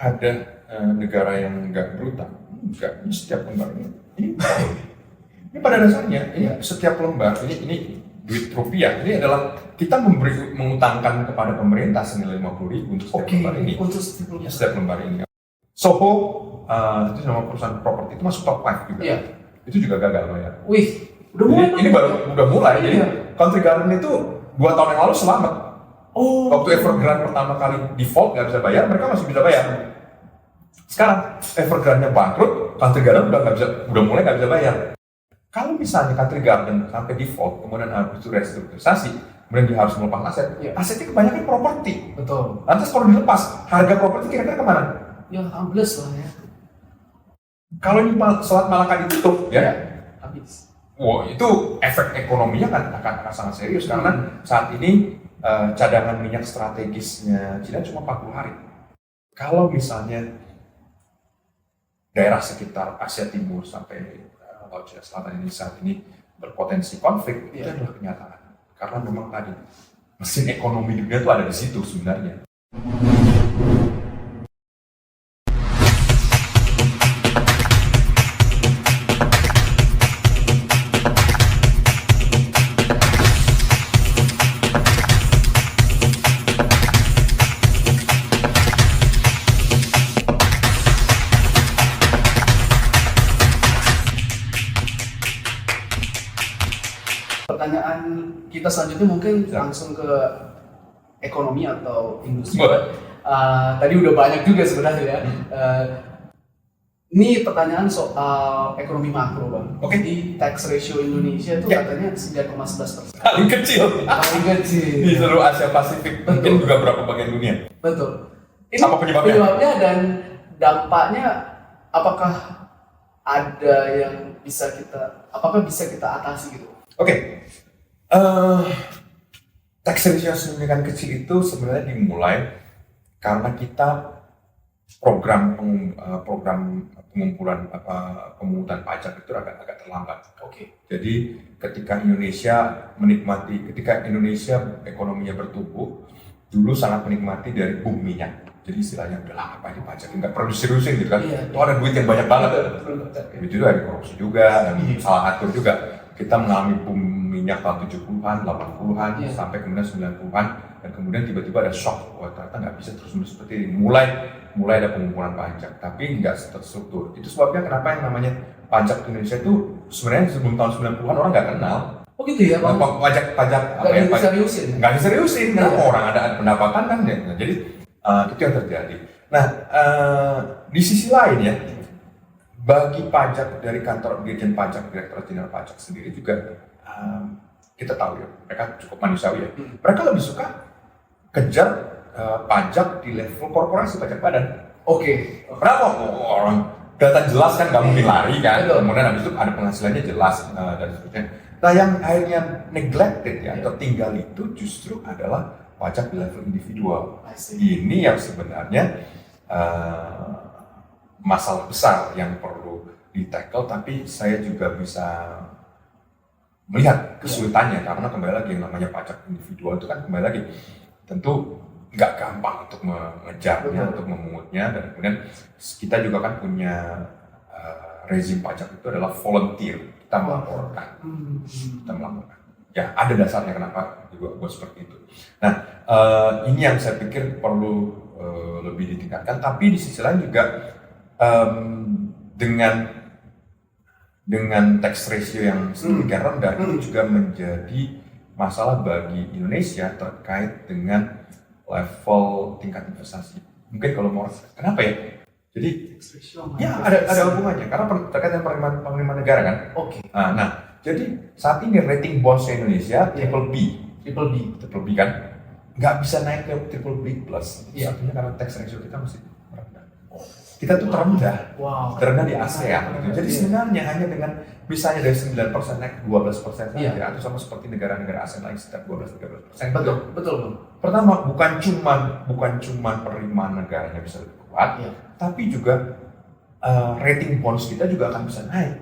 ada negara yang nggak berutang? Enggak, ini setiap lembar ini pada dasarnya ini setiap lembar ini duit rupiah, ini adalah kita mengutangkan kepada pemerintah senilai 50.000 untuk setiap lembar ini. Setiap lembar ini. Soho itu nama perusahaan properti itu masuk top 5 juga. Iya. Itu juga gagal bayar. Wih, udah mulai. Ini baru udah mulai. Iya. Jadi Country Garden itu 2 tahun yang lalu selamat. Waktu Evergrande pertama kali default nggak bisa bayar, mereka masih bisa bayar. Sekarang Evergrande-nya bangkrut, Country Garden udah mulai nggak bisa bayar. Kalau misalnya Country Garden sampai default, kemudian habis itu restrukturisasi, kemudian dia harus melepas aset, asetnya kebanyakan properti. Betul. Lantas kalau dilepas, harga properti kira-kira kemana? Ya ambles lah ya. Kalau ini Selat Malaka ditutup, ya habis. Wow, itu efek ekonominya akan sangat serius karena saat ini cadangan minyak strategisnya Cina cuma 40 hari. Kalau misalnya daerah sekitar Asia Timur sampai Laut Cina Selatan ini saat ini berpotensi konflik, itu adalah kenyataan. Karena memang tadi mesin ekonomi dunia itu ada di situ sebenarnya. Pertanyaan kita selanjutnya mungkin langsung ke ekonomi atau industri. Tadi udah banyak juga sebenarnya. Ini pertanyaan soal ekonomi makro, Bang. Di tax ratio Indonesia itu katanya 9,11%. Paling kecil. Paling kecil. Di seluruh Asia Pasifik. Mungkin juga berapa bagian dunia. Betul. Ini apa penyebabnya dan dampaknya, apakah ada yang bisa kita atasi gitu? Tax ratio sedemikian kecil itu sebenarnya dimulai karena kita program pengumpulan pemungutan pajak itu agak terlambat. Jadi ketika Indonesia ekonominya bertumbuh, dulu sangat menikmati dari boom minyak. Jadi istilahnya udahlah apa ini pajak, nggak perlu seriusin gitu kan. Itu ada duit yang banyak banget. Itu ada korupsi juga dan salah atur juga. Kita mengalami boom minyak tahun 70-an, 80-an, sampai kemudian 90-an, dan kemudian tiba-tiba ada shock, ternyata nggak bisa terus-menerus seperti ini. Mulai ada pengumpulan pajak, tapi nggak terstruktur. Itu sebabnya kenapa yang namanya pajak di Indonesia itu sebenarnya sebelum tahun 90-an orang nggak kenal. Gitu ya, Bang? Pajak nggak diseriusin, karena orang ada pendapatan kan ya. Nah, jadi itu yang terjadi. Nah, di sisi lain ya, bagi pajak dari kantor Dirjen Pajak, Direktorat Jenderal Pajak sendiri juga kita tahu ya, mereka cukup manusiawi ya. Mereka lebih suka kejar pajak di level korporasi, pajak badan. Kenapa? Orang data jelas kan, nggak mungkin lari kan. Kemudian habis itu ada penghasilannya jelas dan sebagainya. Nah, yang akhirnya neglected ya atau tinggal itu justru adalah pajak di level individual. Ini yang sebenarnya masalah besar yang perlu di-tackle, tapi saya juga bisa melihat kesulitannya karena kembali lagi yang namanya pajak individual itu kan kembali lagi tentu nggak gampang untuk mengejarnya, untuk memungutnya, dan kemudian kita juga kan punya rezim pajak itu adalah volunteer, kita melaporkan, Ya ada dasarnya kenapa juga buat seperti itu. Nah ini yang saya pikir perlu lebih ditingkatkan, tapi di sisi lain juga dengan tax ratio yang sedemikian rendah itu juga menjadi masalah bagi Indonesia terkait dengan level tingkat investasi. Mungkin kalau mau, kenapa ya? Jadi ya ada hubungannya karena terkait dengan penerimaan negara kan. Nah, jadi saat ini rating bondsnya Indonesia triple B kan, nggak bisa naik ke triple B plus. Artinya karena tax ratio kita masih rendah. Kita tuh terendah di ASEAN. Jadi sebenarnya hanya dengan misalnya dari 9% naik ke 12% saja, atau sama seperti negara-negara ASEAN lain sekitar 12-13%. Betul. Pertama, bukan cuman penerimaan negaranya bisa lebih kuat, tapi juga rating bonds kita juga akan bisa naik.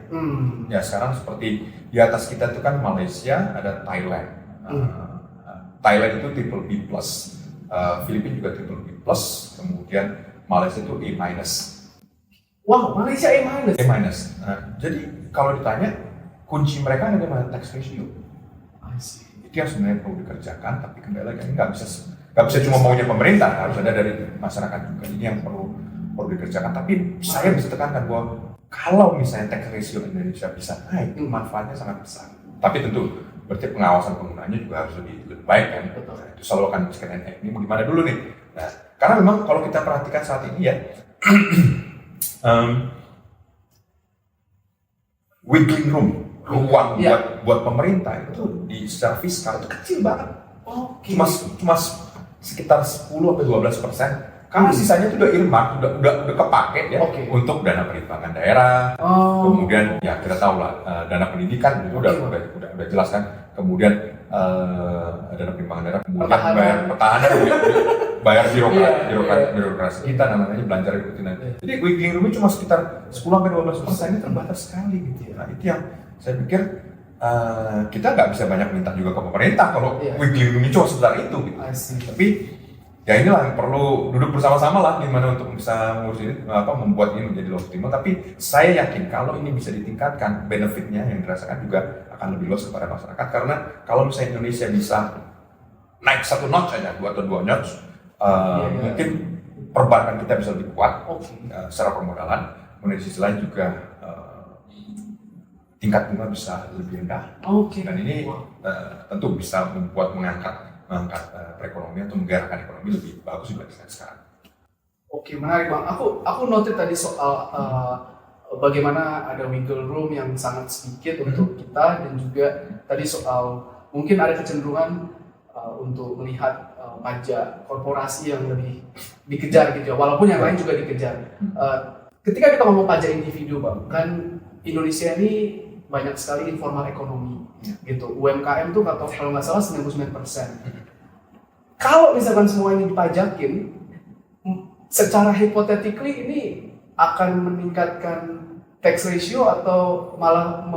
Ya sekarang seperti di atas kita itu kan Malaysia, ada Thailand. Thailand itu triple B plus, Filipina juga triple B plus, kemudian Malaysia itu A minus. Wow, Malaysia A minus. A minus. Nah, jadi kalau ditanya kunci mereka ada di mana? Tax ratio. Itu yang sebenarnya perlu dikerjakan, tapi kembali lagi ini nggak bisa cuma maunya pemerintah, harus ada dari masyarakat juga. Ini yang perlu dikerjakan. Tapi saya bisa tekankan bahwa kalau misalnya tax ratio Indonesia bisa naik, itu manfaatnya sangat besar. Tapi tentu berarti pengawasan penggunanya juga harus lebih baik kan. Nah, itu selalu akan sekalian ini mau gimana dulu nih. Nah, karena memang kalau kita perhatikan saat ini ya, wiggling room, ruang buat pemerintah itu di secara fiskal itu kecil banget. Cuma sekitar 10-12%. Karena sisanya itu udah earmark, udah kepake ya untuk dana perimbangan daerah. Kemudian ya kita tahu lah dana pendidikan itu udah jelas kan. Kemudian dana perimbangan daerah, kemudian bayar pertahanan, bayar birokrasi kita namanya belanja rutin. Jadi wiggling room cuma sekitar 10-12%, ini terbatas sekali gitu ya. Nah, itu yang saya pikir kita nggak bisa banyak minta juga ke pemerintah kalau wiggling room cuma sebesar itu gitu. Tapi ya inilah yang perlu duduk bersama-sama lah gimana untuk bisa mengurus ini, membuat ini menjadi optimal. Tapi saya yakin kalau ini bisa ditingkatkan, benefitnya yang dirasakan juga akan lebih luas kepada masyarakat. Karena kalau misalnya Indonesia bisa naik 1 notch aja, 2 atau 2 notch, mungkin perbankan kita bisa lebih kuat secara permodalan. Kemudian di sisi lain juga tingkat bunga bisa lebih rendah. Dan ini tentu bisa mengangkat perekonomian atau menggerakkan ekonomi lebih bagus dibandingkan sekarang. Oke, menarik Bang. Aku noted tadi soal bagaimana ada wiggle room yang sangat sedikit untuk kita, dan juga tadi soal mungkin ada kecenderungan untuk melihat pajak korporasi yang lebih dikejar gitu ya, walaupun yang lain juga dikejar. Ketika kita ngomong pajak individu Bang, kan Indonesia ini banyak sekali informal ekonomi gitu. UMKM tuh kalau nggak salah 99%. Kalau misalkan semua ini dipajakin, secara hypothetically ini akan meningkatkan tax ratio atau malah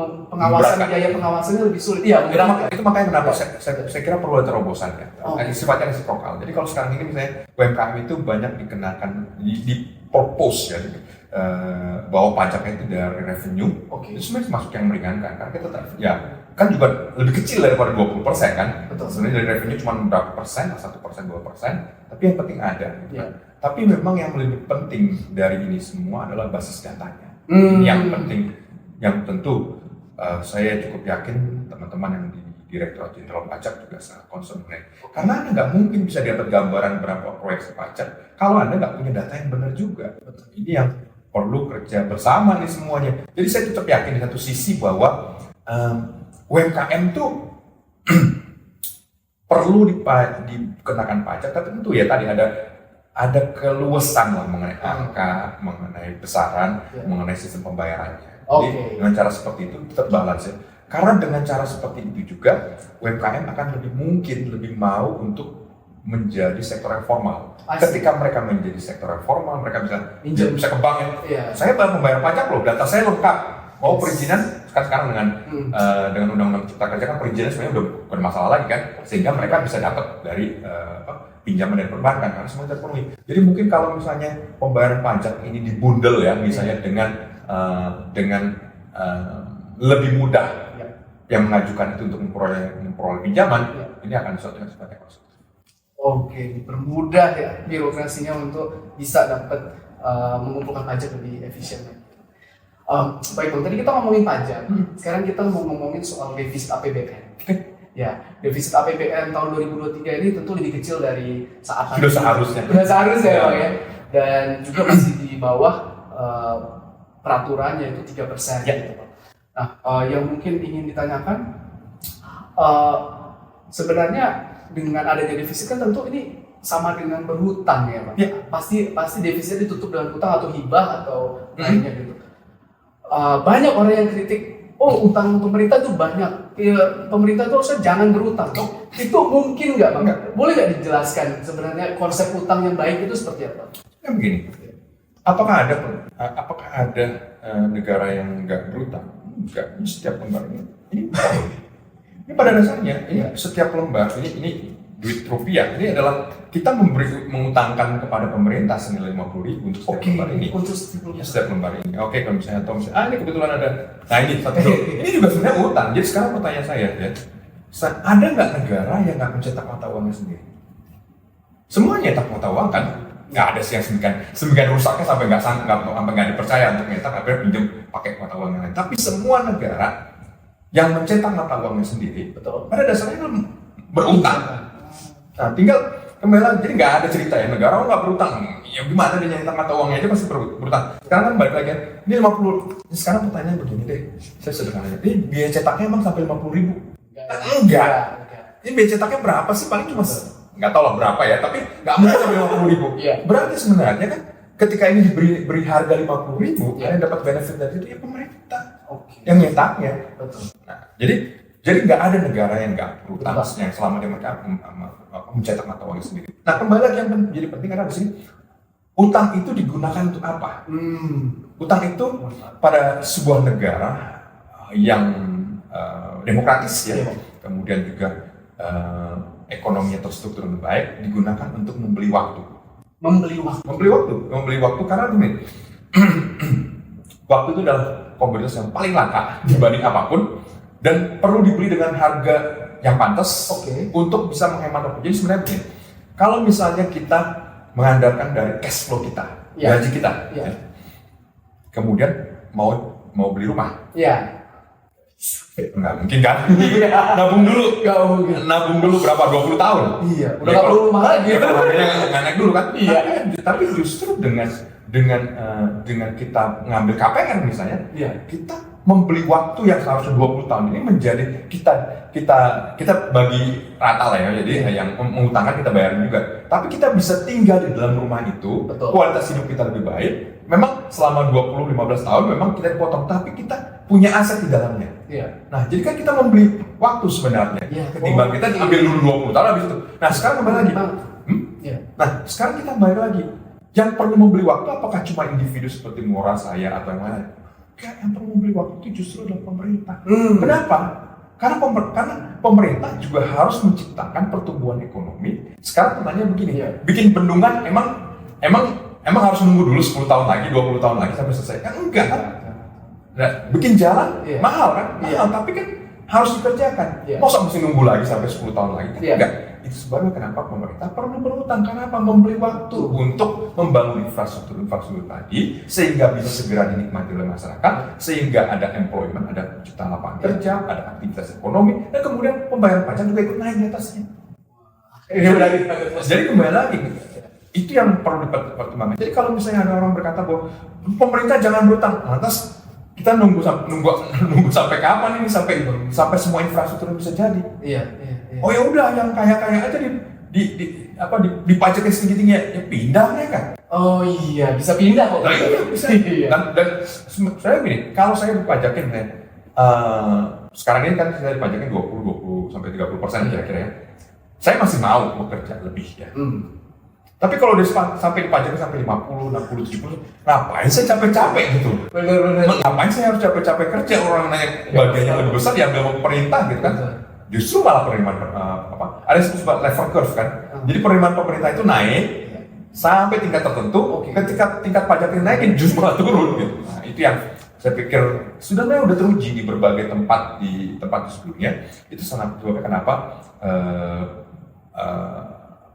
biaya pengawasannya lebih sulit. Iya, itu makanya kenapa saya kira perlu ada terobosan ya. Sifatnya resiprokal. Jadi kalau sekarang ini misalnya UMKM itu banyak dikenakan di purpose ya. Bahwa pajaknya itu dari revenue, itu sebenarnya masuk yang meringankan karena kita kan juga lebih kecil daripada 20% kan. Sebenarnya dari revenue cuma berapa persen, 1%, 2%, tapi yang penting ada. Gitu. Tapi memang yang lebih penting dari ini semua adalah basis datanya. Ini yang penting, yang tentu saya cukup yakin teman-teman yang di Direktorat Jenderal Pajak juga sangat concern mengenai. Karena Anda nggak mungkin bisa dapat gambaran berapa proyeksi pajak kalau Anda nggak punya data yang benar juga. Ini yang perlu kerja bersama nih semuanya. Jadi saya tetap yakin di satu sisi bahwa UMKM itu perlu dikenakan pajak, tapi tentu ya tadi ada keluasan lah mengenai angka, mengenai besaran, mengenai sistem pembayarannya. Jadi dengan cara seperti itu tetap balance ya. Karena dengan cara seperti itu juga UMKM akan lebih mau untuk menjadi sektor yang formal. Ketika mereka menjadi sektor yang formal, mereka bisa ke bank ya. Saya baru membayar pajak loh, data saya lengkap. Mau perizinan sekarang dengan undang-undang Cipta Kerja kan perizinan sebenarnya udah bukan masalah lagi kan, sehingga mereka bisa dapat dari pinjaman dari perbankan karena semuanya terpenuhi. Jadi mungkin kalau misalnya pembayaran pajak ini dibundel ya, misalnya dengan lebih mudah yang mengajukan itu untuk memperoleh pinjaman, ini akan sesuatu yang sifatnya positif. Dipermudah ya birokrasinya untuk bisa dapat mengumpulkan pajak lebih efisien. Baik Bang, tadi kita ngomongin pajak, sekarang kita mau ngomongin soal defisit APBN. Ya, defisit APBN tahun 2023 ini tentu lebih kecil dari saat ini. Sudah seharusnya Bang ya. Dan juga masih di bawah peraturannya itu 3% gitu Bang. Nah, yang mungkin ingin ditanyakan, sebenarnya dengan adanya defisit kan tentu ini sama dengan berhutang ya Pak. Pasti defisit ditutup dengan hutang atau hibah atau lainnya gitu. Banyak orang yang kritik, utang pemerintah itu banyak, pemerintah itu harusnya jangan berhutang. Itu mungkin nggak Bang? Boleh nggak dijelaskan sebenarnya konsep hutang yang baik itu seperti apa? Ya begini, apakah ada negara yang nggak berhutang? Enggak, ini setiap lembar ini pada dasarnya ini setiap lembar ini duit rupiah. Ini adalah kita mengutangkan kepada pemerintah senilai 50.000 untuk setiap lembar ini. Untuk setiap lembar ini. Oke, kalau misalnya ini kebetulan ada. Nah ini satu. Ini juga sebenarnya utang. Jadi sekarang pertanyaan saya ya, ada nggak negara yang nggak mencetak mata uangnya sendiri? Semua nyetak mata uang kan? Nggak ada sih yang semikian rusaknya sampai nggak dipercaya untuk nyetak, akhirnya pinjam pakai mata uang yang lain. Tapi semua negara yang mencetak mata uangnya sendiri, betul, pada dasarnya berutang. Nah, tinggal kembali lagi, jadi nggak ada cerita ya negara nggak berutang. Ya gimana dia nyetak mata uangnya aja pasti berutang. Sekarang kan balik lagi kan, ini 50. Sekarang pertanyaan begini deh, saya sederhana. Ini biaya cetaknya emang sampai 50.000? Enggak. Ini biaya cetaknya berapa sih? Paling cuma nggak tahu lah berapa ya, tapi nggak mungkin sampai 50.000. Berarti sebenarnya kan ketika ini diberi harga 50.000, yang dapat benefit dari itu ya pemerintah yang nyetaknya. Betul. Nah, jadi nggak ada negara yang nggak berutang yang selama dia mencetak mata uangnya sendiri. Nah, kembali lagi yang menjadi penting adalah di sini utang itu digunakan untuk apa? Utang itu pada sebuah negara yang demokratis ya, kemudian juga ekonominya terstruktur dengan baik, digunakan untuk membeli waktu. Membeli waktu karena gini, waktu itu adalah komoditas yang paling langka dibanding apapun dan perlu dibeli dengan harga yang pantas untuk bisa menghemat waktu. Jadi sebenarnya begini, kalau misalnya kita mengandalkan dari cash flow kita, gaji kita, kemudian mau beli rumah, nggak mungkin kan? Nabung dulu berapa? 20 tahun. Udah nggak perlu rumah lagi. Nggak naik dulu kan? Tapi justru dengan kita ngambil KPR misalnya, kita membeli waktu yang seharusnya 20 tahun ini menjadi kita bagi rata lah ya, jadi yang mengutangkan kita bayarin juga, tapi kita bisa tinggal di dalam rumah itu. Betul. Kualitas hidup kita lebih baik. Memang selama 20-15 tahun memang kita dipotong, tapi kita punya aset di dalamnya. Nah, jadi kan kita membeli waktu sebenarnya, ketimbang kita ambil dulu 20 tahun habis itu. Nah, sekarang kembali lagi. Nah, sekarang kita balik lagi. Yang perlu membeli waktu apakah cuma individu seperti Mora, saya, atau yang lain? Yang perlu membeli waktu itu justru adalah pemerintah. Kenapa? Karena pemerintah juga harus menciptakan pertumbuhan ekonomi. Sekarang pertanyaannya begini, bikin bendungan emang harus nunggu dulu 10 tahun lagi, 20 tahun lagi sampai selesai? Kan enggak kan? Nah, bikin jalan mahal kan? Mahal, tapi kan harus dikerjakan. Masa mesti nunggu lagi sampai 10 tahun lagi? Kan enggak. Itu sebabnya kenapa pemerintah perlu berutang, karena membeli waktu untuk membangun infrastruktur tadi sehingga bisa segera dinikmati oleh masyarakat, sehingga ada employment, ada penciptaan lapangan kerja, ada aktivitas ekonomi, dan kemudian pembayaran pajak juga ikut naik di atasnya. Jadi kembali lagi, itu yang perlu dipertimbangkan. Jadi kalau misalnya ada orang berkata bahwa pemerintah jangan berutang, lantas kita nunggu sampai kapan ini sampai semua infrastruktur bisa jadi? Oh ya udah, yang kaya aja dipajakin setinggi-tinggi ya pindah mereka. Oh iya, bisa pindah kok. Nah, iya bisa. Dan saya gini, kalau saya dipajakin sekarang ini kan saya dipajakin 20 sampai 30% kira-kira ya. Saya masih mau bekerja lebih ya. Tapi kalau sampai dipajakin sampai 50, 60, 70, ngapain saya capek-capek gitu? Bener. Ngapain saya harus capek-capek kerja, orang naik bagiannya lebih besar diambil sama pemerintah gitu kan? Justru malah penerimaan ada yang disebut level curve kan. Jadi penerimaan pemerintah itu naik sampai tingkat tertentu, ketika tingkat pajak ini naikin justru malah turun gitu. Nah, itu yang saya pikir sudah teruji di berbagai tempat di sebelumnya. Itu sangat sebabnya kenapa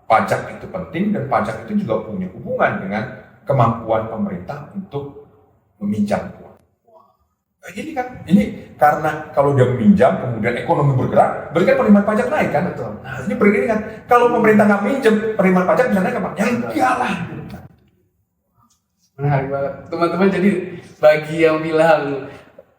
pajak itu penting, dan pajak itu juga punya hubungan dengan kemampuan pemerintah untuk meminjam uang. Ini karena kalau dia meminjam kemudian ekonomi bergerak, berarti kan penerimaan pajak naik kan? Betul. Nah, ini begini kan, kalau pemerintah nggak minjem, penerimaan pajak bisa naik apa? Ya enggak lah. Menarik banget, teman-teman. Jadi bagi yang bilang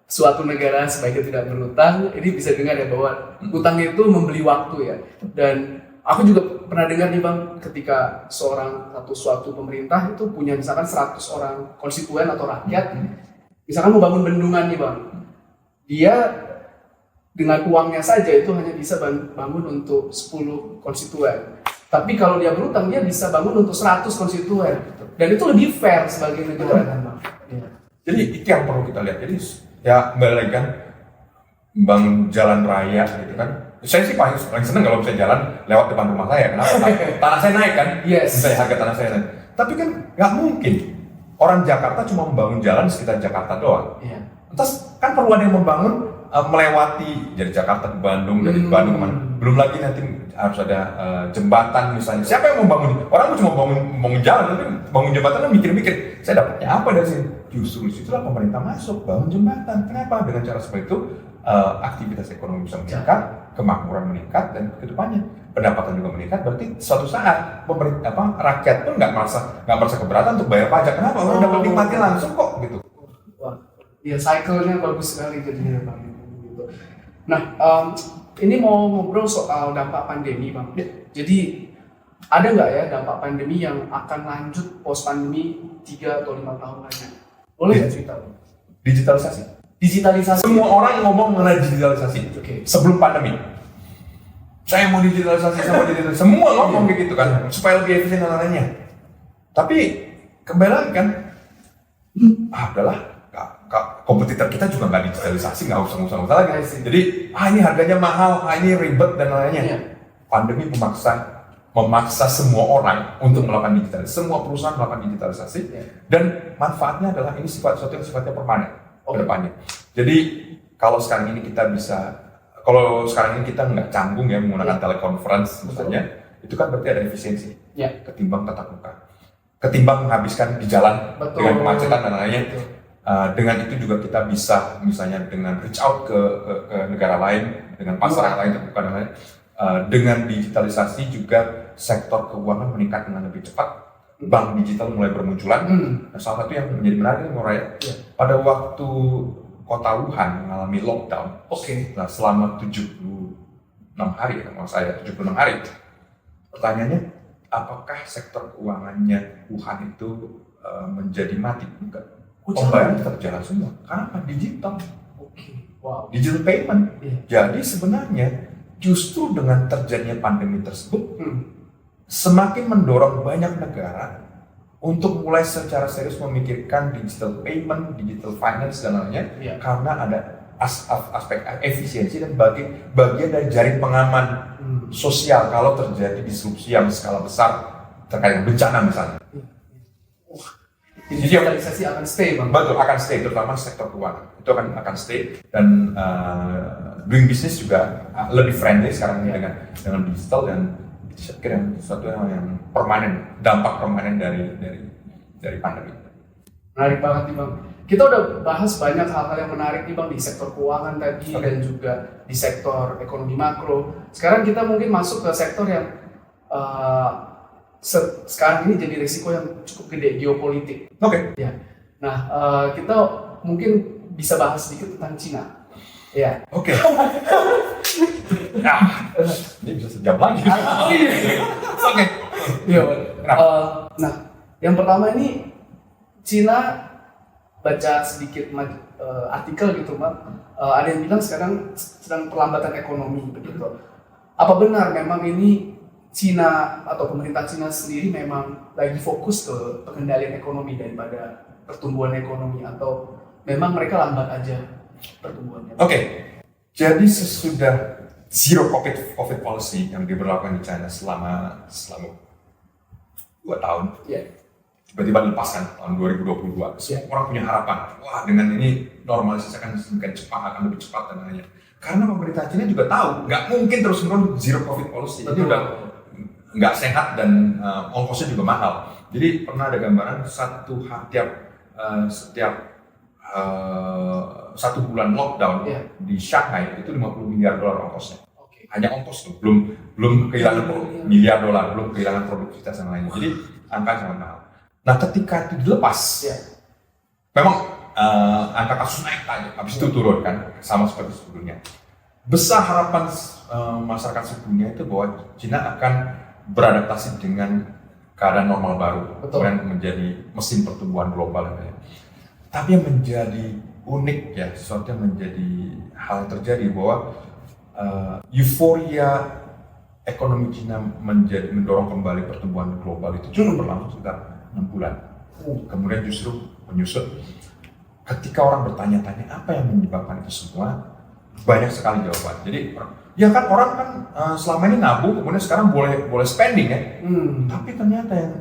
suatu negara sebaiknya tidak berutang, ini bisa dengar ya bahwa utang itu membeli waktu ya. Dan aku juga pernah dengar nih Bang, ketika suatu pemerintah itu punya misalkan 100 orang konstituen atau rakyat, misalkan mau bangun bendungan nih Bang, dia dengan uangnya saja itu hanya bisa bangun untuk 10 konstituen. Tapi kalau dia berutang, dia bisa bangun untuk 100 konstituen. Dan itu lebih fair sebagai negara kan Bang. Jadi itu yang perlu kita lihat. Jadi ya kembali lagi kan, bangun jalan raya gitu kan, Saya sih paling seneng kalau bisa jalan lewat depan rumah saya. Kenapa? Tanah saya naik kan? Yes. Misalnya harga tanah saya naik. Tapi kan nggak mungkin orang Jakarta cuma membangun jalan sekitar Jakarta doang. Iya. Terus kan perlu ada yang membangun melewati dari Jakarta ke Bandung, dari Bandung kemana. Belum lagi nanti harus ada jembatan misalnya. Siapa yang membangun? Orang cuma bangun jalan, tapi bangun jembatan kan mikir-mikir, saya dapatnya apa dari sini? Justru disitulah pemerintah masuk, bangun jembatan. Kenapa? Dengan cara seperti itu aktivitas ekonomi bisa meningkat, kemakmuran meningkat, dan kedepannya pendapatan juga meningkat. Berarti suatu saat pemerintah rakyat pun nggak merasa keberatan untuk bayar pajak. Kenapa? Orang dapat nikmati langsung kok gitu. Wah, ya cycle-nya bagus sekali jadinya Bang. Gitu. Nah, ini mau ngobrol soal dampak pandemi Bang. Jadi ada nggak ya dampak pandemi yang akan lanjut post pandemi 3 atau 5 tahun lagi? Boleh nggak cerita Bang? Digitalisasi. Semua orang ngomong mengenai digitalisasi. Oke. Sebelum pandemi. Saya mau digitalisasi, semua ngomong kayak gitu kan, supaya lebih efisien dan lainnya. Tapi kembali lagi kan, udahlah, kompetitor kita juga nggak digitalisasi, nggak usah lagi. Jadi, ini harganya mahal, ini ribet dan lainnya. Iya. Pandemi memaksa semua orang untuk melakukan digitalisasi, semua perusahaan melakukan digitalisasi, dan manfaatnya adalah ini sesuatu yang sifatnya permanen ke depannya. Jadi, kalau sekarang ini kita nggak canggung ya menggunakan teleconference misalnya, itu kan berarti ada efisiensi ketimbang tatap muka, ketimbang menghabiskan di jalan dengan kemacetan dan lainnya. Dengan itu juga kita bisa misalnya dengan reach out ke negara lain, dengan pasar yang lain terbuka dan lain. Dengan digitalisasi juga sektor keuangan meningkat dengan lebih cepat. Bank digital mulai bermunculan. Salah satu yang menjadi menarik ini Raya, pada waktu kota Wuhan mengalami lockdown, nah, selama 76 hari, kalau saya 76 hari. Pertanyaannya, apakah sektor keuangannya Wuhan itu menjadi mati? Enggak. Pembayaran tetap jalan semua, karena apa? Digital. Wow. Digital payment. Jadi sebenarnya justru dengan terjadinya pandemi tersebut, semakin mendorong banyak negara untuk mulai secara serius memikirkan digital payment, digital finance dan lainnya, karena ada aspek efisiensi dan bagian dari jaring pengaman sosial kalau terjadi disrupsi yang skala besar terkait dengan bencana misalnya. Digitalisasi akan stay Bang. Betul, akan stay, terutama sektor keuangan itu akan stay, dan doing business juga lebih friendly sekarang ini dengan digital, dan saya kira sesuatu yang permanen, dampak permanen dari pandemi. Menarik banget nih Bang. Kita udah bahas banyak hal-hal yang menarik nih Bang di sektor keuangan tadi dan juga di sektor ekonomi makro. Sekarang kita mungkin masuk ke sektor yang sekarang ini jadi risiko yang cukup gede, geopolitik. Ya. Nah, kita mungkin bisa bahas sedikit tentang Cina. Ya. Ini bisa sejam lagi. Nah, yang pertama ini Cina, baca sedikit artikel gitu Mbak, ada yang bilang sekarang sedang perlambatan ekonomi begitu. Apa benar memang ini Cina atau pemerintah Cina sendiri memang lagi fokus ke pengendalian ekonomi daripada pertumbuhan ekonomi, atau memang mereka lambat aja pertumbuhannya? Jadi sesudah zero COVID policy yang diberlakukan di China selama 2 tahun, tiba-tiba dilepaskan tahun 2022. Orang punya harapan, wah dengan ini normalisasi akan semakin cepat, akan lebih cepat dan lainnya. Karena pemerintah Cina juga tahu nggak mungkin terus-menerus zero COVID policy. Ini udah nggak sehat dan ongkosnya juga mahal. Jadi pernah ada gambaran setiap 1 bulan lockdown di Shanghai itu $50 miliar ongkosnya. Hanya ongkos tuh, belum kehilangan miliar dolar, belum kehilangan produktivitas yang lainnya. Jadi angka sangat mahal. Nah, ketika itu dilepas, memang angka kasus naik aja, habis itu turun kan, sama seperti sebelumnya. Besar harapan masyarakat sebelumnya itu bahwa Cina akan beradaptasi dengan keadaan normal baru, kemudian menjadi mesin pertumbuhan global. Tapi yang menjadi unik ya, sesuatu yang menjadi hal yang terjadi bahwa euforia ekonomi Cina mendorong kembali pertumbuhan global itu cuma berlangsung sekitar 6 bulan. Kemudian justru menyusut. Ketika orang bertanya-tanya apa yang menyebabkan itu semua, banyak sekali jawaban. Jadi ya kan orang kan selama ini nabung, kemudian sekarang boleh spending ya. Tapi ternyata yang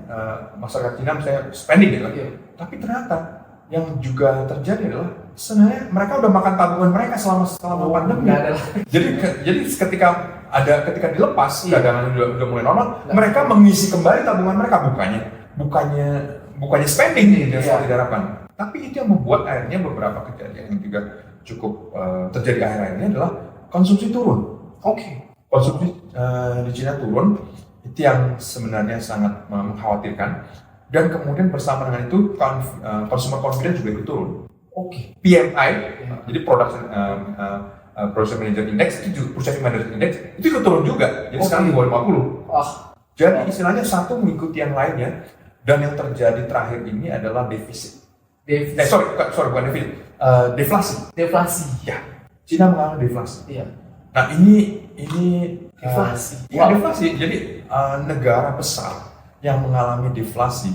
masyarakat Cina misalnya spending gitu kan. Tapi ternyata yang juga terjadi adalah sebenarnya mereka udah makan tabungan mereka selama pandemi. Jadi ketika dilepas cadangan udah mulai normal, mereka mengisi kembali tabungan mereka, bukannya spending yang seperti diharapkan. Tapi itu yang membuat akhirnya beberapa kejadian yang juga cukup terjadi akhir-akhir ini adalah konsumsi turun. Konsumsi di Cina turun, itu yang sebenarnya sangat mengkhawatirkan. Dan kemudian bersama dengan itu consumer confidence juga ikut turun. PMI, jadi Production Manager Index itu ikut turun juga. Jadi sekarang di bawah 50. Jadi istilahnya satu mengikuti yang lainnya. Dan yang terjadi terakhir ini adalah defisit. Bukan defisit. Deflasi. Ya. Cina mengalami deflasi. Iya. Nah ini deflasi. Deflasi. Jadi negara besar yang mengalami deflasi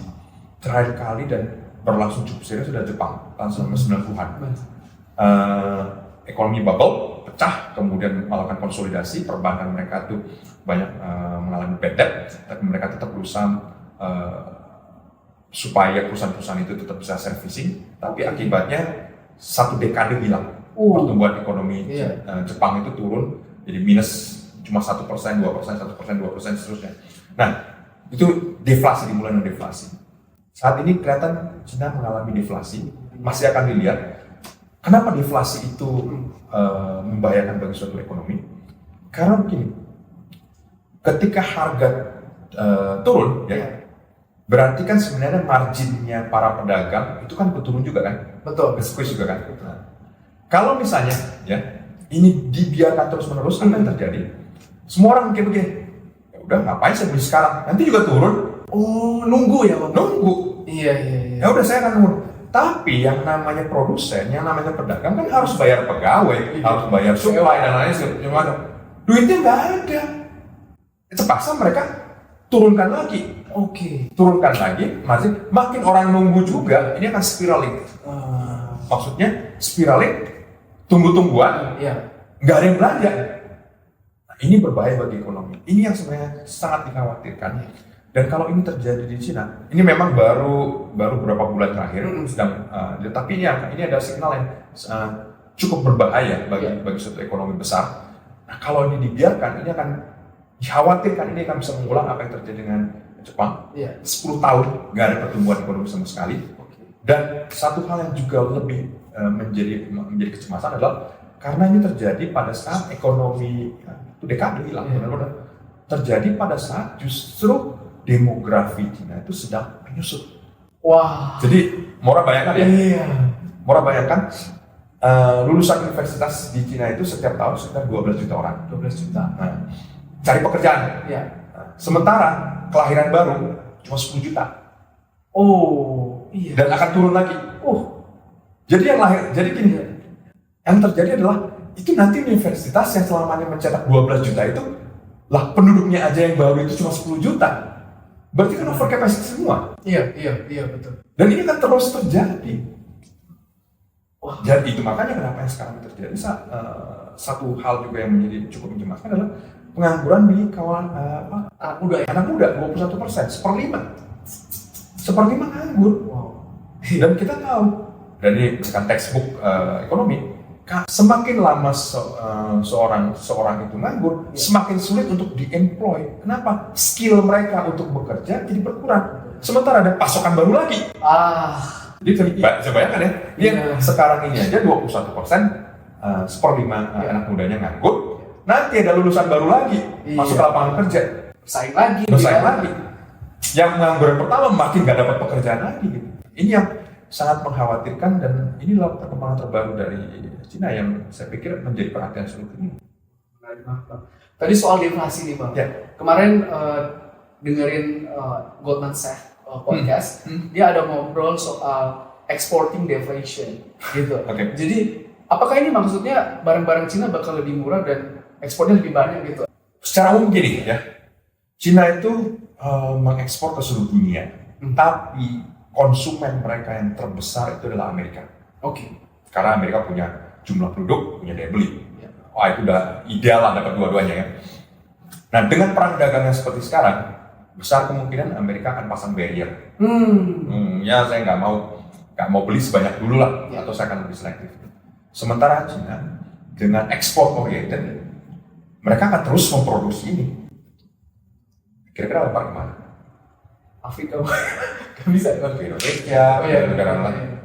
terakhir kali dan berlangsung cukup serius sudah Jepang tahun 90-an. Ekonomi bubble pecah, kemudian melakukan konsolidasi, perbankan mereka tuh banyak mengalami bad debt, tapi mereka tetap berusaha supaya perusahaan-perusahaan itu tetap bisa servicing, tapi akibatnya satu dekade hilang. Pertumbuhan ekonomi Jepang itu turun, jadi minus cuma 1%, 2%, 1%, 2%, seterusnya. Nah, itu deflasi, dimulai dengan deflasi. Saat ini kelihatan Cina mengalami deflasi, masih akan dilihat. Kenapa deflasi itu membahayakan bagi suatu ekonomi? Karena begini, ketika harga turun, berarti kan sebenarnya marginnya para pedagang itu kan turun juga kan? Betul. Squeeze juga kan? Nah, kalau misalnya ya ini dibiarkan terus-menerus, apa yang terjadi? Semua orang mungkin begini, ya udah ngapain saya beli sekarang? Nanti juga turun. Nunggu ya Bang? Nunggu. Iya. Ya udah saya akan nunggu. Tapi yang namanya produsen, yang namanya pedagang kan harus bayar pegawai, harus bayar supply dan lain-lain. Duitnya nggak ada. Terpaksa mereka turunkan lagi. Turunkan lagi, makin orang nunggu juga, ini akan spiraling. Maksudnya spiraling, tunggu-tungguan, nggak ada yang belanja. Nah, ini berbahaya bagi ekonomi. Ini yang sebenarnya sangat dikhawatirkan. Dan kalau ini terjadi di Cina, ini memang baru beberapa bulan terakhir sedang, tapi ini ada signal yang cukup berbahaya bagi suatu ekonomi besar. Nah, kalau ini dibiarkan, ini akan dikhawatirkan ini akan bisa mengulang apa yang terjadi dengan Jepang. 10 tahun nggak ada pertumbuhan ekonomi sama sekali. Dan satu hal yang juga lebih menjadi kecemasan adalah karena ini terjadi pada saat ekonomi itu dekade hilang, benar-benar terjadi pada saat justru demografi Cina itu sedang menyusut. Jadi Mora bayangkan ya, Mora bayangkan lulusan universitas di Cina itu setiap tahun sekitar 12 juta orang. 12 juta. Nah, cari pekerjaan. Sementara kelahiran baru cuma 10 juta. Dan akan turun lagi. Jadi gini, yang terjadi adalah itu nanti universitas yang selamanya mencetak 12 juta itu lah penduduknya aja yang baru itu cuma 10 juta. Berarti kan over capacity semua. Iya betul. Dan ini kan terus terjadi. Jadi itu makanya kenapa yang sekarang terjadi. Satu hal juga yang menjadi cukup mencemaskan adalah pengangguran di kawan anak muda 21%, seperlima nganggur. Dan kita tahu dari misalkan textbook ekonomi, semakin lama seorang itu nganggur, semakin sulit untuk di-employ. Kenapa? Skill mereka untuk bekerja jadi berkurang. Sementara ada pasokan baru lagi. Jadi saya bayangkan ya, sekarang ini aja 21%, seperlima anak mudanya nganggur. Nanti ada lulusan baru lagi masuk ke lapangan kerja, bersaing lagi. Yang pengangguran yang pertama makin gak dapat pekerjaan lagi. Gitu. Ini yang sangat mengkhawatirkan dan inilah perkembangan terbaru dari Cina yang saya pikir menjadi perhatian seluruh dunia. Tadi soal deflasi nih Bang. Kemarin dengerin Goldman Sachs podcast, dia ada ngobrol soal exporting deflation gitu. Jadi apakah ini maksudnya barang-barang Cina bakal lebih murah dan ekspornya lebih banyak gitu? Secara umum gini ya, Cina itu mengekspor ke seluruh dunia, tapi konsumen mereka yang terbesar itu adalah Amerika. Karena Amerika punya jumlah penduduk, punya daya beli. wah itu udah ideal lah dapat dua-duanya ya. Nah dengan perang dagang yang seperti sekarang, besar kemungkinan Amerika akan pasang barrier. Ya saya nggak mau beli sebanyak dulu lah, atau saya akan lebih selektif. Sementara China dengan ekspor oriented, mereka akan terus memproduksi ini. Kira-kira lempar kemana? Afrika nggak bisa Ke Indonesia,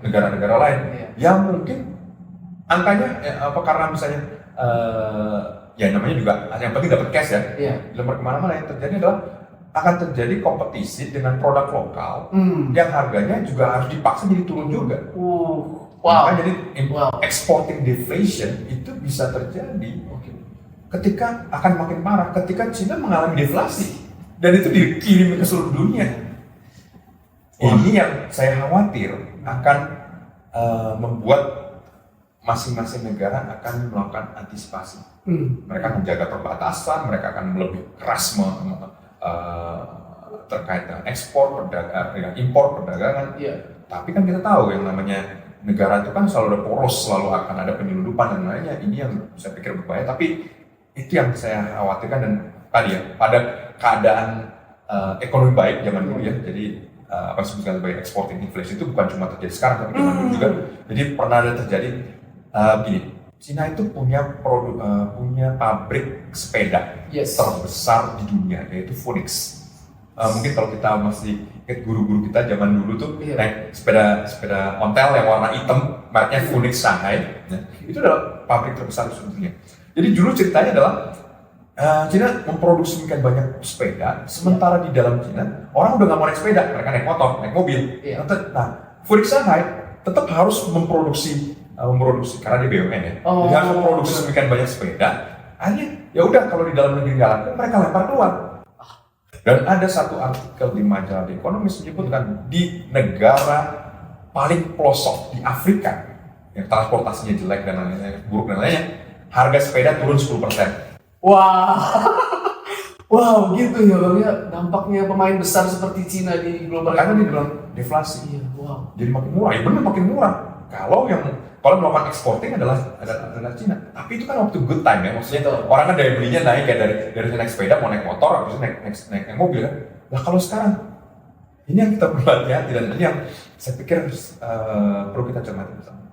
negara-negara lain yang mungkin angkanya karena misalnya ya namanya juga yang penting dapat cash ya. Lempar kemana-mana, yang terjadi adalah akan terjadi kompetisi dengan produk lokal yang harganya juga harus dipaksa jadi turun juga. Jadi exporting deflation itu bisa terjadi ketika akan makin parah ketika Cina mengalami deflasi dan itu dikirim ke seluruh dunia. Ini yang saya khawatir akan membuat masing-masing negara akan melakukan antisipasi. Mereka akan jaga perbatasan, mereka akan lebih keras terkait dengan ekspor, dengan impor, perdagangan. Tapi kan kita tahu yang namanya negara itu kan selalu ada poros, selalu akan ada penyelundupan dan lainnya. Ini yang saya pikir berbahaya. Tapi itu yang saya khawatirkan, dan tadi ya pada keadaan ekonomi baik zaman dulu ya. Jadi apa yang disebutkan sebagai exporting inflation itu bukan cuma terjadi sekarang, tapi zaman dulu juga. Jadi pernah ada terjadi begini. Cina itu punya pabrik sepeda terbesar di dunia, yaitu Phoenix. Mungkin kalau kita masih ingat guru-guru kita zaman dulu tuh naik sepeda ontel yang warna hitam, mereknya Phoenix Shanghai. Itu adalah pabrik terbesar di seluruh dunia. Jadi dulu ceritanya adalah Cina memproduksi banyak sepeda, sementara di dalam Cina orang udah nggak mau naik sepeda, mereka naik motor, naik mobil. Nah, Phoenix Shanghai tetap harus memproduksi karena dia BUMN ya. Jadi harus memproduksi sedemikian banyak sepeda. Akhirnya ya udah, kalau di dalam negeri nggak laku, mereka lempar keluar. Dan ada satu artikel di majalah The Economist menyebutkan di negara paling pelosok di Afrika yang transportasinya jelek dan lainnya, buruk dan lainnya, harga sepeda turun 10%. Wow, gitu ya Bang ya, dampaknya pemain besar seperti Cina di global. Karena dia bilang deflasi. Jadi makin murah, ya benar makin murah. Kalau melakukan exporting adalah Cina. Tapi itu kan waktu good time ya, maksudnya orang kan daya belinya naik ya, dari naik sepeda mau naik motor, habis itu naik mobil kan. Nah kalau sekarang ini yang kita perlu hati-hati, dan ini yang saya pikir perlu kita cermati bersama.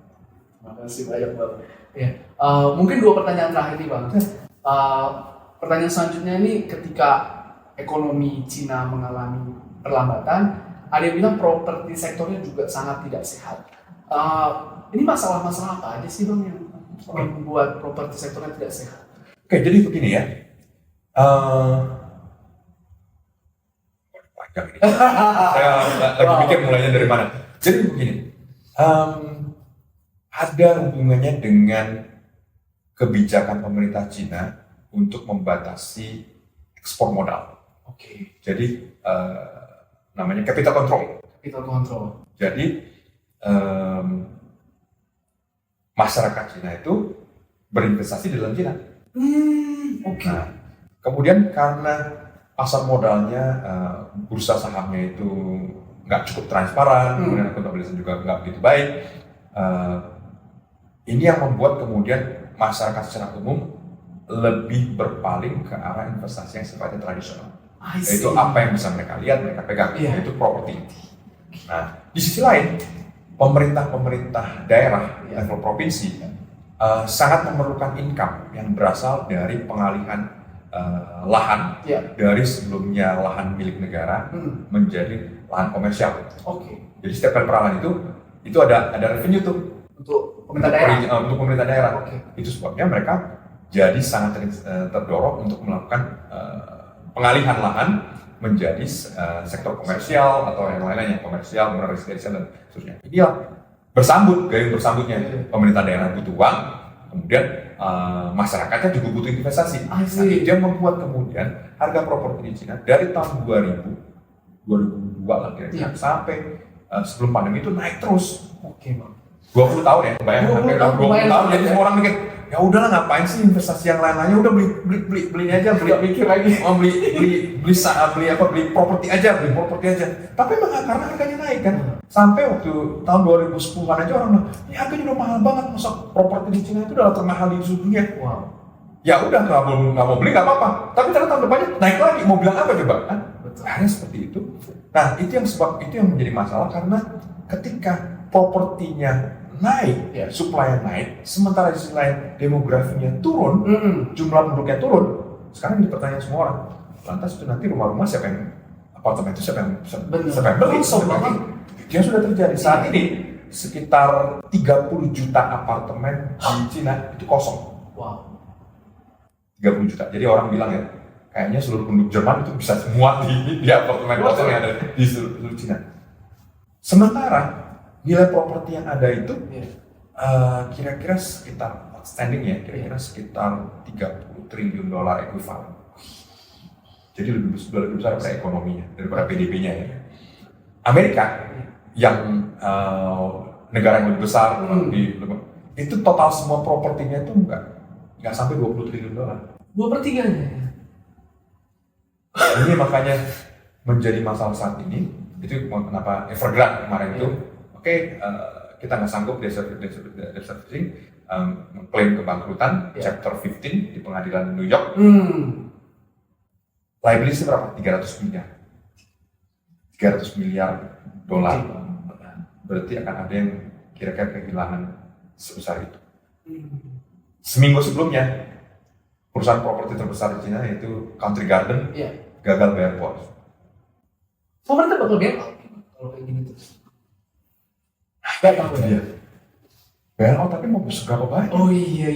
Terima kasih banyak Bang. Mungkin 2 pertanyaan terakhir nih Bang. Pertanyaan selanjutnya ini, ketika ekonomi Cina mengalami perlambatan, ada yang bilang properti sektornya juga sangat tidak sehat. Ini masalah-masalah apa aja sih Bang yang membuat properti sektornya tidak sehat? Oke, jadi begini ya. Panjang ini. Saya lagi pikir mulainya dari mana. Jadi begini, ada hubungannya dengan kebijakan pemerintah Cina untuk membatasi ekspor modal. Jadi namanya capital control. Jadi masyarakat Cina itu berinvestasi di dalam Cina. Nah, kemudian karena pasar modalnya, bursa sahamnya itu nggak cukup transparan, kemudian akuntabilitasnya juga nggak begitu baik. Ini yang membuat kemudian masyarakat secara umum lebih berpaling ke arah investasi yang sifatnya tradisional. Yaitu apa yang bisa mereka lihat, mereka pegang, yaitu properti. Nah, di sisi lain, pemerintah daerah level provinsi sangat memerlukan income yang berasal dari pengalihan lahan dari sebelumnya lahan milik negara menjadi lahan komersial. Jadi setiap kali peralaan itu ada revenue tuh untuk pemerintah daerah. Itu sebabnya mereka jadi sangat terdorong untuk melakukan pengalihan lahan menjadi sektor komersial atau yang lain-lainnya, komersial, residensial dan seterusnya. Inilah gayung bersambutnya. Pemerintah daerah butuh uang, kemudian masyarakatnya juga butuh investasi. Nah, itu yang membuat kemudian harga properti di Cina dari tahun 2002 lah kira-kira sampai sebelum pandemi itu naik terus. 20 tahun ya, bayangkan sampai 20 tahun. Jadi semua orang mikir, ya udahlah ngapain sih investasi yang lain-lainnya, udah beli aja, mikir lagi, mau beli properti aja. Tapi memang karena harganya naik kan, sampai waktu tahun 2010-an aja orang bilang, ini harganya udah mahal banget, masa properti di Cina itu udah termahal di seluruh dunia. ya udah nggak mau beli nggak apa-apa. Tapi ternyata tahun depannya naik lagi, mau bilang apa coba? Kan? Hanya seperti itu. Nah itu yang menjadi masalah karena ketika propertinya naik, supply naik, sementara di sisi lain demografinya turun, jumlah penduduknya turun. Sekarang ini pertanyaan semua orang, lantas itu nanti rumah-rumah apartemen itu siapa yang beli? Yang sudah terjadi saat ini sekitar 30 juta apartemen di Cina itu kosong. Wow. 30 juta. Jadi orang bilang ya, kayaknya seluruh penduduk Jerman itu bisa semua di apartemen kosong yang ada di seluruh Cina. Sementara nilai properti yang ada itu kira-kira sekitar outstanding ya, kira-kira sekitar 30 triliun dolar ekuivalen. Jadi lebih besar daripada ekonominya, daripada PDB-nya ya. Amerika yang negara yang lebih besar itu total semua propertinya itu nggak sampai 20 triliun dolar. 2/3-nya. Ini makanya menjadi masalah saat ini. Itu kenapa Evergrande kemarin itu kita nggak sanggup deserving mengklaim kebangkrutan chapter 15 di pengadilan New York. Liability berapa? 300 miliar dolar. Berarti akan ada yang kira-kira kehilangan sebesar itu. Seminggu sebelumnya perusahaan properti terbesar di Cina yaitu Country Garden gagal bayar bos. Pemerintah bakal bayar kalau kayak gini terus. Gak tahu ya. Bayar tapi mau seberapa banyak? Oh iya.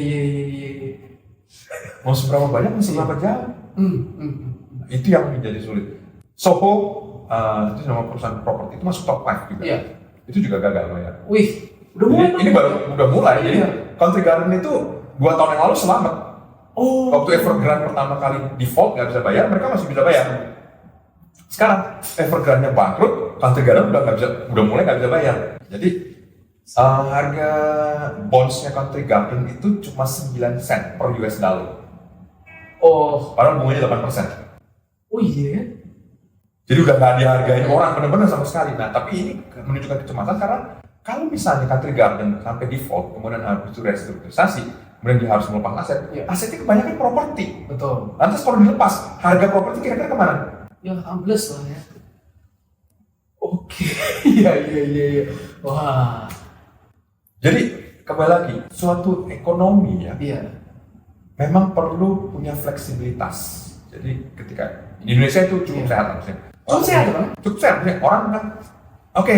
Mau seberapa banyak, mau seberapa jauh? Itu yang menjadi sulit. Soho, itu nama perusahaan properti itu masuk top 5 juga. Itu juga gagal bayar. Wih, udah mulai. Ini udah mulai. Jadi Country Garden itu 2 tahun yang lalu selamat. Waktu Evergrande pertama kali default nggak bisa bayar, mereka masih bisa bayar. Sekarang Evergrande-nya bangkrut, Country Garden udah mulai nggak bisa bayar. Jadi harga bonds-nya Country Garden itu cuma 9 sen per US dollar. Padahal bunganya 8%. Oh iya. Jadi udah nggak dihargain orang benar-benar sama sekali. Nah tapi ini menunjukkan kecemasan karena kalau misalnya Country Garden sampai default, kemudian harus restrukturisasi, kemudian dia harus melepas aset, asetnya kebanyakan properti. Betul. Lantas kalau dilepas, harga properti kira-kira kemana? Ya ambles lah ya. Oke. Iya. Wah. Jadi kembali lagi, suatu ekonomi memang perlu punya fleksibilitas. Jadi ketika di Indonesia itu cukup sehat harusnya. Cukup sehat. Orang kan,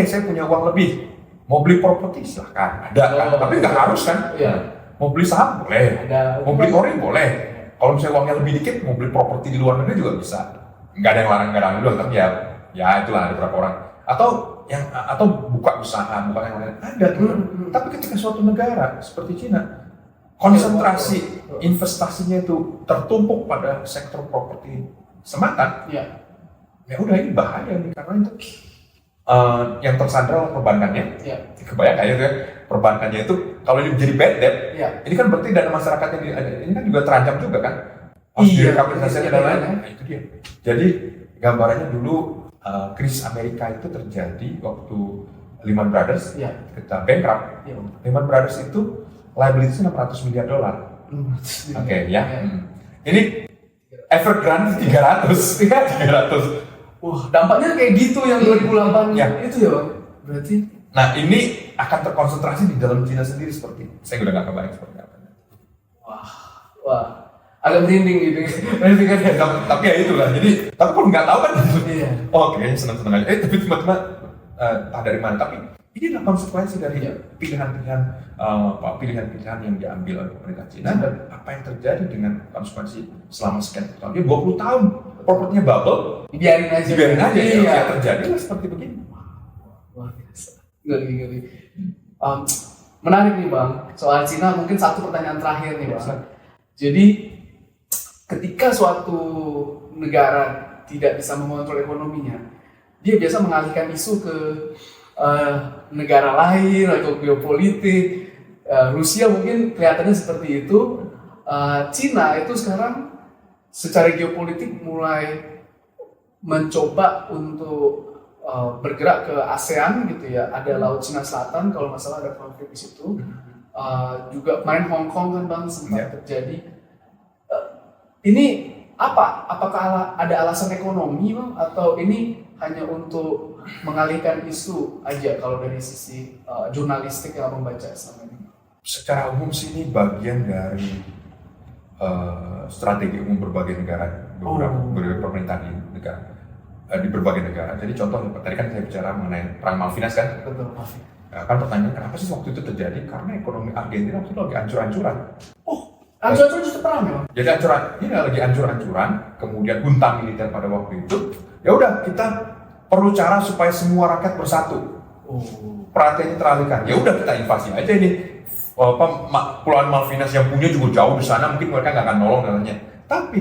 saya punya uang lebih, mau beli properti silahkan, ada kan. Tapi nggak harus kan. Mau beli saham boleh, mau beli ori boleh. Kalau misalnya uangnya lebih dikit, mau beli properti di luar negeri juga bisa. Nggak ada yang larang dulu, tapi ya itulah ada beberapa orang. Atau buka usaha, buka yang lain ada tuh. Tapi ketika suatu negara seperti Cina, konsentrasi investasinya itu tertumpuk pada sektor properti semata, ya udah ini bahaya nih karena itu yang tersandra perbankannya. Kebayang kayak gitu ya, perbankannya itu kalau ini menjadi bad debt, ini kan berarti dana masyarakatnya ini kan juga terancam juga kan, harus direkapitalisasi dan lain-lain. Nah itu dia. Jadi gambarannya dulu krisis Amerika itu terjadi waktu Lehman Brothers kita bankrupt. Lehman Brothers itu liability 600 miliar dolar. Ini Evergrande 300. Wah, dampaknya kayak gitu yang 2008 itu ya Bang? Berarti? Nah ini akan terkonsentrasi di dalam Cina sendiri seperti itu. Saya udah gak kebayang seperti apa. Wah, agak merinding gitu. Tapi ya itulah, jadi tapi pun nggak tahu kan. Kayaknya seneng-seneng aja. Tapi tiba-tiba dari mana? Tapi ini adalah konsekuensi dari pilihan-pilihan yang diambil oleh pemerintah Cina dan apa yang terjadi dengan konsekuensi selama sekian tahun. Dia 20 tahun propertinya bubble, dibiarin aja. Ya terjadi seperti begini. Wah biasa. Geli. Menarik nih Bang, soal Cina mungkin satu pertanyaan terakhir nih Bang. Jadi ketika suatu negara tidak bisa mengontrol ekonominya, dia biasa mengalihkan isu ke negara lain atau geopolitik. Rusia mungkin kelihatannya seperti itu. Cina itu sekarang secara geopolitik mulai mencoba untuk bergerak ke ASEAN gitu ya. Ada Laut Cina Selatan kalau nggak salah ada konflik di situ. Juga kemarin Hong Kong kan Bang sempat terjadi. Ini apa? Apakah ada alasan ekonomi Bang? Atau ini hanya untuk mengalihkan isu aja kalau dari sisi jurnalistik yang membaca selama ini? Secara umum sih ini bagian dari strategi umum berbagai negara, berbagai pemerintahan di negara, di berbagai negara. Jadi contoh tadi kan saya bicara mengenai perang Malvinas kan. Betul, Malvinas. Kan pertanyaan kenapa sih waktu itu terjadi? Karena ekonomi Argentina waktu itu lagi ancur-ancuran. Ancur-ancur justru perang memang. Jadi lagi ancur-ancuran, kemudian junta militer pada waktu itu. Ya udah kita perlu cara supaya semua rakyat bersatu. Perhatiannya teralihkan. Ya udah kita invasi aja ini. Pulau Malvinas yang punya juga jauh di sana, mungkin mereka nggak akan nolong nantinya. Tapi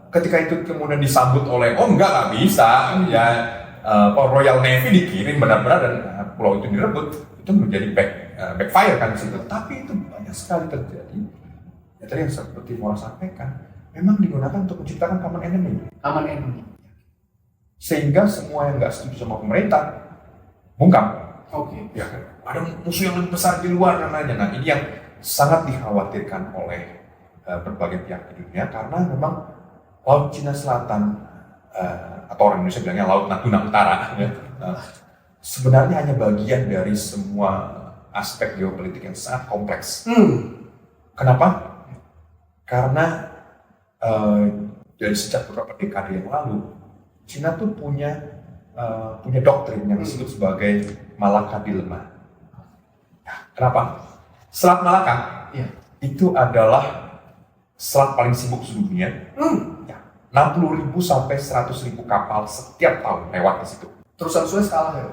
ketika itu kemudian disambut oleh nggak bisa ya. Royal Navy dikirim benar-benar dan pulau itu direbut, itu menjadi backfire kan di situ. Tapi itu banyak sekali terjadi. Ya tadi yang seperti Mola sampaikan, memang digunakan untuk menciptakan common enemy. Common enemy. Sehingga semua yang nggak setuju sama pemerintah bungkam. Ya kan? Ada musuh yang lebih besar di luar dan lainnya. Nah ini yang sangat dikhawatirkan oleh berbagai pihak di dunia karena memang Laut Cina Selatan atau orang Indonesia bilangnya Laut Natuna Utara ya. Sebenarnya hanya bagian dari semua aspek geopolitik yang sangat kompleks. Kenapa? Karena dari sejak beberapa dekade yang lalu Cina tuh punya doktrin yang disebut sebagai Malacca Dilemma. Kenapa? Selat Malaka itu adalah selat paling sibuk di dunia. 60.000 sampai 100.000 kapal setiap tahun lewat di situ. Terusan Suez kalah ya?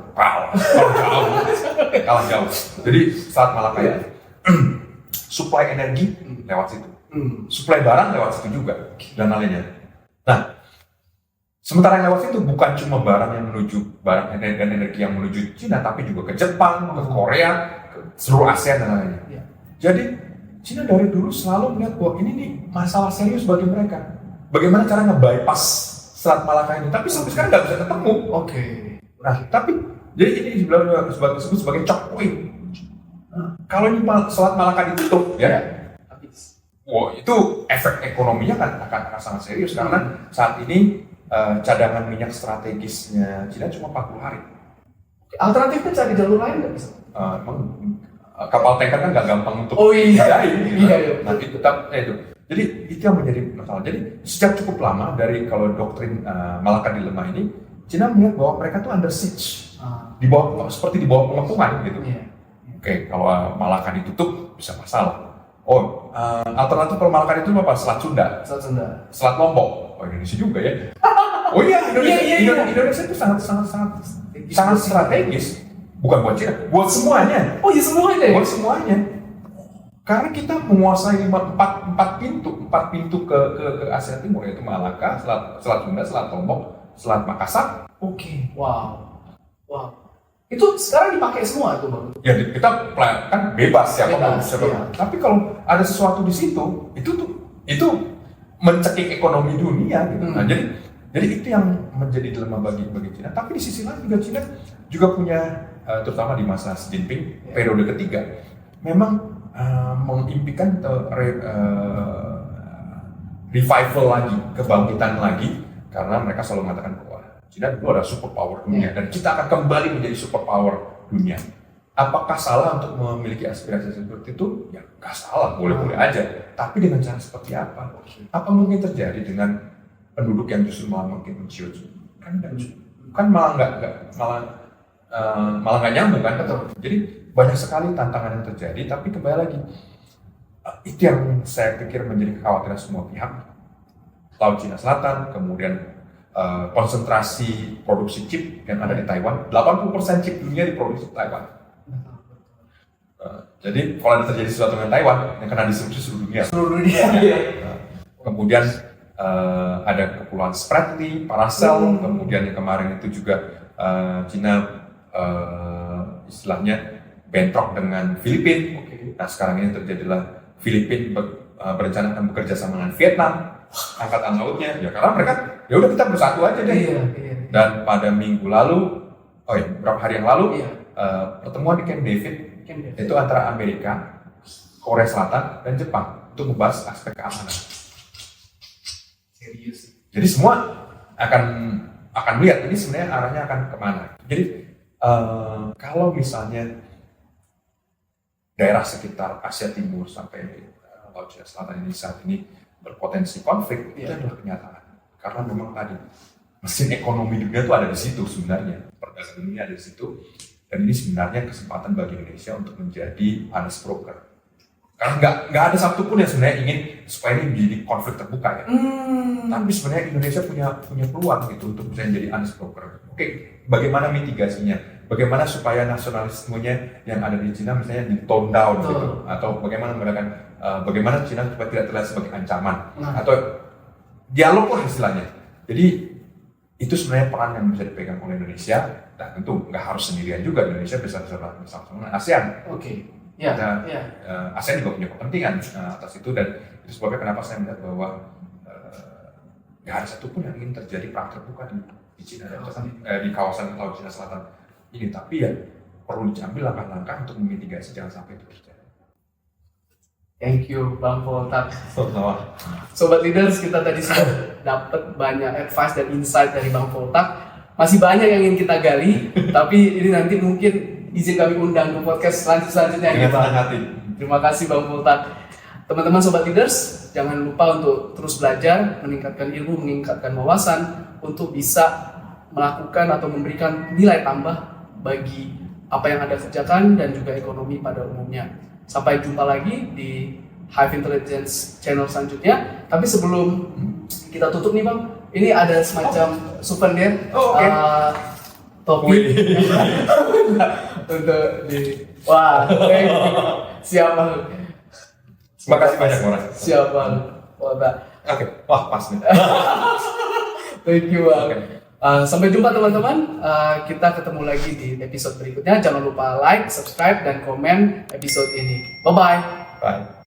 Kalah jauh. Jadi Selat Malaka ya, supply energi lewat situ, supply barang lewat situ juga dan lainnya. Nah, sementara yang lewat situ bukan cuma barang dan energi yang menuju Cina, tapi juga ke Jepang, ke Korea, ke seluruh ASEAN dan lainnya. Jadi Cina dari dulu selalu melihat bahwa ini nih masalah serius bagi mereka. Bagaimana cara nge-bypass Selat Malaka ini? Tapi sampai sekarang nggak bisa ketemu. Nah, tapi jadi ini disebut sebagai choke point. Kalau ini Selat Malaka ditutup, habis. Itu efek ekonominya akan sangat serius karena saat ini cadangan minyak strategisnya Cina cuma 40 hari. Alternatifnya cari jalur lain nggak bisa? Kapal tanker kan nggak gampang untuk Iya. Nanti tetap itu. Jadi itu yang menjadi masalah. Jadi sejak cukup lama dari kalau doktrin Malacca Dilemma ini, Cina melihat bahwa mereka tuh under siege, seperti di bawah pengepungan gitu. Oke, kalau Malacca ditutup bisa masalah. Alternatif kalau Malacca ditutup apa? Selat Sunda, Selat Lombok. Indonesia juga ya. Indonesia itu sangat strategis. Bukan buat Cina, buat semuanya. Buat semuanya. Karena kita menguasai 4 pintu ke Asia Timur, yaitu Malaka, Selat Sunda, Selat Lombok, Selat Makassar. Wow. Itu sekarang dipakai semua itu Bang? Ya kita kan bebas siapa. Tapi kalau ada sesuatu di situ, itu mencekik ekonomi dunia gitu. Nah, jadi itu yang menjadi dilema bagi Cina. Tapi di sisi lain juga Cina juga punya, terutama di masa Xi Jinping periode ketiga, memang mengimpikan revival lagi, kebangkitan lagi, karena mereka selalu mengatakan bahwa Cina dulu ada superpower dunia dan kita akan kembali menjadi superpower dunia. Apakah salah untuk memiliki aspirasi seperti itu? Ya nggak salah, boleh-boleh aja. Tapi dengan cara seperti apa? Apa mungkin terjadi dengan penduduk yang justru malah makin menciut? Kan malah nggak nyambung kan? Jadi banyak sekali tantangan yang terjadi, tapi kembali lagi itu yang saya pikir menjadi kekhawatiran semua pihak. Laut Cina Selatan, kemudian konsentrasi produksi chip yang ada di Taiwan, 80% chip dunia diproduksi di Taiwan. Jadi kalau ada terjadi sesuatu dengan Taiwan, yang kena disrupsi seluruh dunia. Kemudian ada kepulauan Spratly, Paracel, kemudian yang kemarin itu juga Cina istilahnya bentrok dengan Filipina. Nah sekarang ini terjadilah Filipina berencana akan bekerja sama dengan Vietnam, angkatan lautnya. Ya karena mereka, ya udah kita bersatu aja deh. Dan pada minggu lalu, beberapa hari yang lalu, pertemuan di Camp David, itu antara Amerika, Korea Selatan, dan Jepang untuk membahas aspek keamanan. Serius. Jadi semua akan lihat ini sebenarnya arahnya akan kemana. Jadi kalau misalnya daerah sekitar Asia Timur sampai Laut Cina Selatan ini saat ini berpotensi konflik, itu adalah kenyataan. Karena memang tadi mesin ekonomi dunia itu ada di situ sebenarnya, perdagangan dunia ada di situ, dan ini sebenarnya kesempatan bagi Indonesia untuk menjadi honest broker. Karena nggak ada satupun yang sebenarnya ingin supaya ini menjadi konflik terbuka ya. Tapi sebenarnya Indonesia punya peluang gitu untuk bisa menjadi honest broker. Oke, bagaimana mitigasinya? Bagaimana supaya nasionalismenya yang ada di Cina misalnya di tone down gitu, atau bagaimana bagaimana Cina supaya tidak terlihat sebagai ancaman, atau dialog lah istilahnya. Jadi itu sebenarnya peran yang bisa dipegang oleh Indonesia, dan tentu nggak harus sendirian juga. Indonesia bisa bersama dengan ASEAN. ASEAN juga punya kepentingan atas itu, dan itu sebabnya kenapa saya melihat bahwa nggak ada satupun yang ingin terjadi perang terbuka di Cina di kawasan Laut Cina Selatan ini. Tapi ya perlu diambil langkah-langkah untuk memitigasi jangan sampai itu terjadi. Thank you Bang Poltak. Sama. Sobat Leaders, kita tadi sudah dapat banyak advice dan insight dari Bang Poltak. Masih banyak yang ingin kita gali, tapi ini nanti mungkin izin kami undang ke podcast selanjutnya. Dengan senang hati. Terima kasih Bang Poltak. Teman-teman Sobat Leaders, jangan lupa untuk terus belajar, meningkatkan ilmu, meningkatkan wawasan untuk bisa melakukan atau memberikan nilai tambah bagi apa yang Anda kerjakan dan juga ekonomi pada umumnya. Sampai jumpa lagi di Hive Intelligence channel selanjutnya. Tapi sebelum kita tutup nih Bang, ini ada semacam souvenir topi untuk di siap Bang. Terima kasih banyak Bang. Siap Bang. Oke, wah pas nih. Thank you Bang. Sampai jumpa teman-teman, kita ketemu lagi di episode berikutnya. Jangan lupa like, subscribe, dan komen episode ini. Bye-bye. Bye.